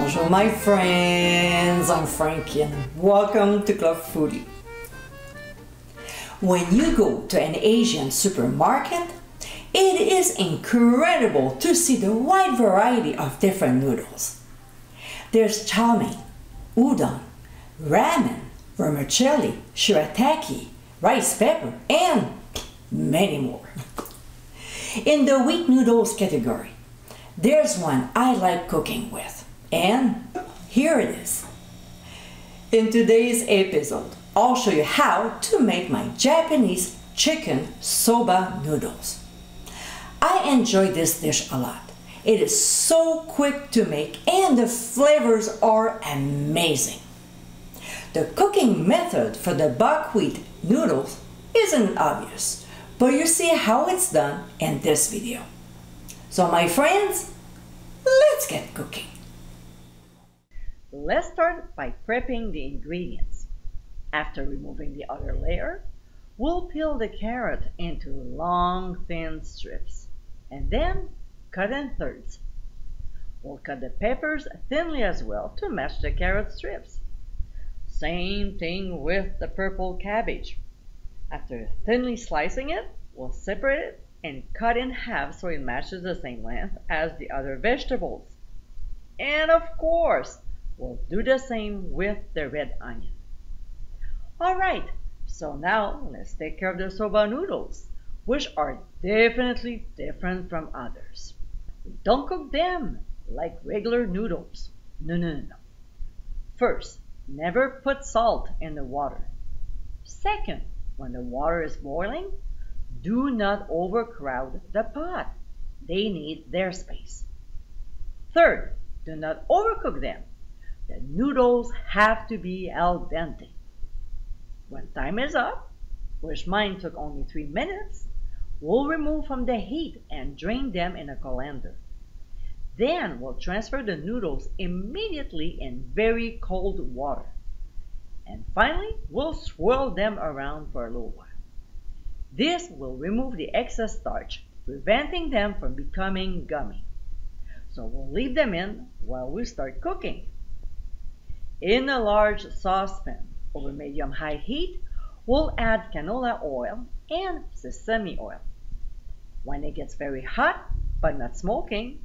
Bonjour my friends, I'm Frankie and welcome to Club Foodie. When you go to an Asian supermarket, it is incredible to see the wide variety of different noodles. There's chow mein, udon, ramen, vermicelli, shirataki, rice pepper, and many more. In the wheat noodles category, there's one I like cooking with, and here it is. In today's episode, I'll show you how to make my Japanese chicken soba noodles. I enjoy this dish a lot. It is so quick to make and the flavors are amazing. The cooking method for the buckwheat noodles isn't obvious, but you see how it's done in this video. So my friends, let's get cooking. Let's start by prepping the ingredients. After removing the outer layer, we'll peel the carrot into long thin strips and then cut in thirds. We'll cut the peppers thinly as well to match the carrot strips. Same thing with the purple cabbage. After thinly slicing it, we'll separate it and cut in half so it matches the same length as the other vegetables. And of course, we'll do the same with the red onion. Alright, so now let's take care of the soba noodles, which are definitely different from others. We don't cook them like regular noodles. No. First, never put salt in the water. Second, when the water is boiling, do not overcrowd the pot. They need their space. Third, do not overcook them. The noodles have to be al dente. When time is up, which mine took only 3 minutes, we'll remove from the heat and drain them in a colander. Then we'll transfer the noodles immediately in very cold water. And finally, we'll swirl them around for a little while. This will remove the excess starch, preventing them from becoming gummy. So we'll leave them in while we start cooking. In a large saucepan over medium-high heat, we'll add canola oil and sesame oil. When it gets very hot but not smoking,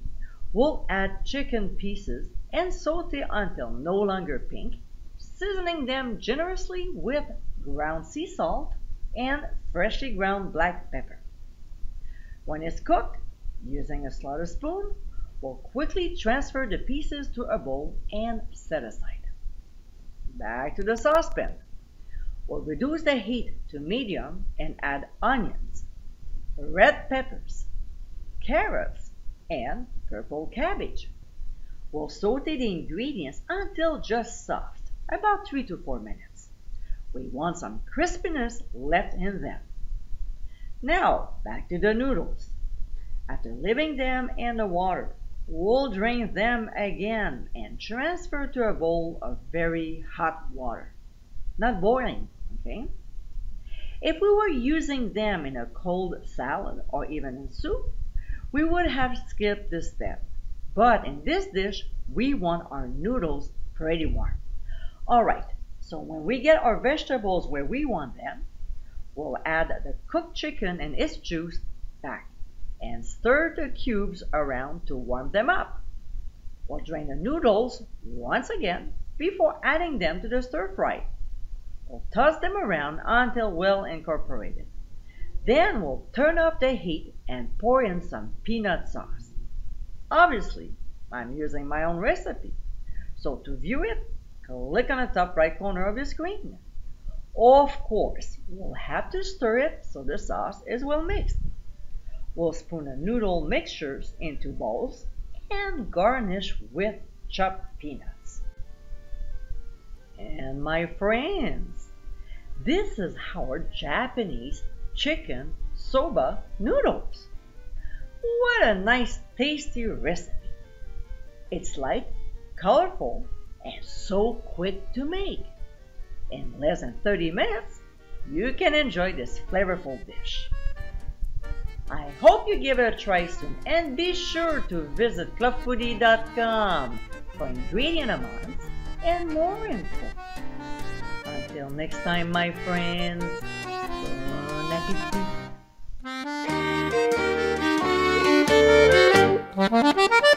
we'll add chicken pieces and saute until no longer pink, seasoning them generously with ground sea salt and freshly ground black pepper. When it's cooked, using a slaughter spoon, we'll quickly transfer the pieces to a bowl and set aside. Back to the saucepan. We'll reduce the heat to medium and add onions, red peppers, carrots, and purple cabbage. We'll saute the ingredients until just soft, about 3 to 4 minutes. We want some crispiness left in them. Now, back to the noodles. After leaving them in the water, we'll drain them again and transfer to a bowl of very hot water. Not boiling, okay? If we were using them in a cold salad or even in soup, we would have skipped this step. But in this dish, we want our noodles pretty warm. Alright, so when we get our vegetables where we want them, we'll add the cooked chicken and its juice back and stir the cubes around to warm them up. We'll drain the noodles once again before adding them to the stir fry. We'll toss them around until well incorporated. Then we'll turn off the heat and pour in some peanut sauce. Obviously, I'm using my own recipe, so to view it, click on the top right corner of the screen. Of course, we'll have to stir it so the sauce is well mixed. We'll spoon the noodle mixtures into bowls and garnish with chopped peanuts. And my friends, this is our Japanese chicken soba noodles. What a nice tasty recipe. It's light, colorful, and so quick to make. In less than 30 minutes, you can enjoy this flavorful dish. I hope you give it a try soon and be sure to visit clubfoodie.com. for ingredient amounts and more info. Until next time, my friends, bon appétit!